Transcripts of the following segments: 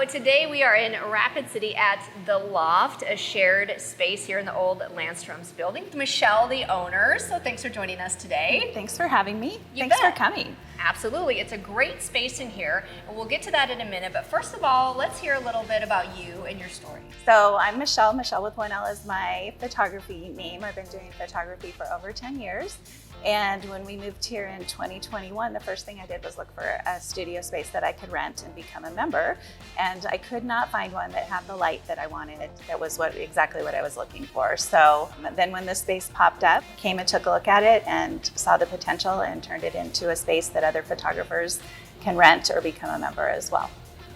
So today we are in Rapid City at the Loft, a shared space here in the old Landstrom's building with Michele, the owner. So thanks for joining us today. Thanks for having me. You Thanks bet. for coming. Absolutely. It's a great space in here, and we'll get to that in a minute. But first of all, let's hear a little bit about you and your story. So I'm Michele. Michele with one L is my photography name. I've been doing photography for over 10 years. And when we moved here in 2021, the first thing I did was look for a studio space that I could rent and become a member. And I could not find one that had the light that I wanted. That was exactly what I was looking for. So then when this space popped up, came and took a look at it and saw the potential and turned it into a space that other photographers can rent or become a member as well.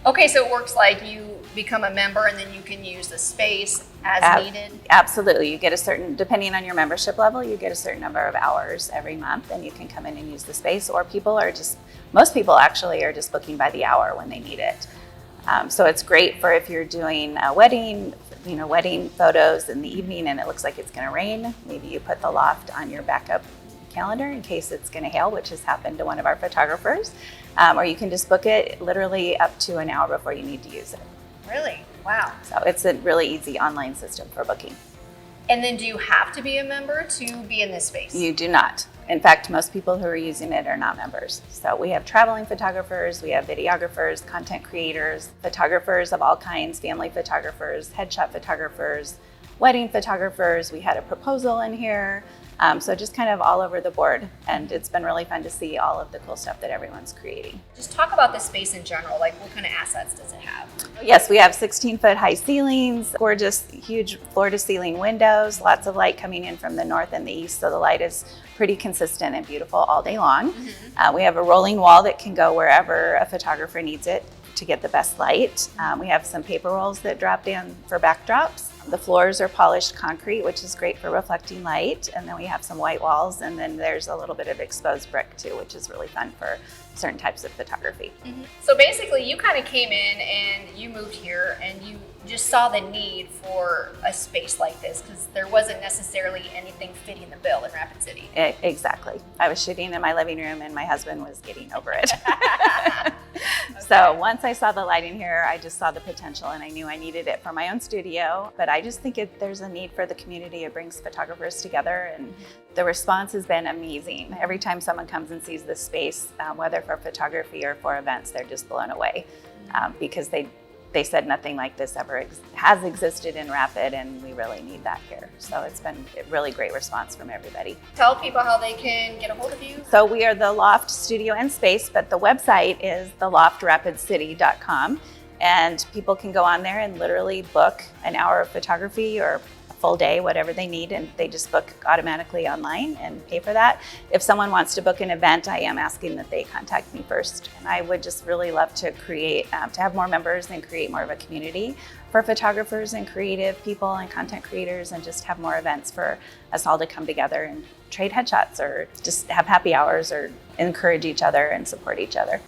Okay, so it works like you become a member and then you can use the space as needed? Absolutely. You get a certain, depending on your membership level, you get a certain number of hours every month and you can come in and use the space, or most people actually are just booking by the hour when they need it. So it's great for if you're doing a wedding, wedding photos in the evening and it looks like it's going to rain. Maybe you put the Loft on your backup calendar in case it's going to hail, which has happened to one of our photographers. Or you can just book it literally up to an hour before you need to use it. Really? Wow. So it's a really easy online system for booking. And then do you have to be a member to be in this space? You do not. In fact, most people who are using it are not members. So we have traveling photographers, we have videographers, content creators, photographers of all kinds, family photographers, headshot photographers, wedding photographers. We had a proposal in here. So just kind of all over the board. And it's been really fun to see all of the cool stuff that everyone's creating. Just talk about the space in general. Like, what kind of assets does it have? Yes, we have 16-foot high ceilings, gorgeous, huge floor-to-ceiling windows, lots of light coming in from the north and the east. So the light is pretty consistent and beautiful all day long. Mm-hmm. We have a rolling wall that can go wherever a photographer needs it to get the best light. We have some paper rolls that drop down for backdrops. The floors are polished concrete, which is great for reflecting light. And then we have some white walls, and then there's a little bit of exposed brick too, which is really fun for certain types of photography. Mm-hmm. So basically you kind of came in and you moved here and you just saw the need for a space like this because there wasn't necessarily anything fitting the bill in Rapid City. Exactly. I was shooting in my living room and my husband was getting over it. Okay. So once I saw the lighting here, I just saw the potential and I knew I needed it for my own studio. But I just think there's a need for the community. It brings photographers together and the response has been amazing. Every time someone comes and sees this space, whether for photography or for events, they're just blown away because they said nothing like this ever has existed in Rapid, and we really need that here. So it's been a really great response from everybody. Tell people how they can get a hold of you. So we are the Loft Studio and Space, but the website is theloftrapidcity.com, and people can go on there and literally book an hour of photography or a full day, whatever they need, and they just book automatically online and pay for that. If someone wants to book an event, I am asking that they contact me first. And I would just really love to create, to have more members and create more of a community for photographers and creative people and content creators, and just have more events for us all to come together and trade headshots or just have happy hours or encourage each other and support each other.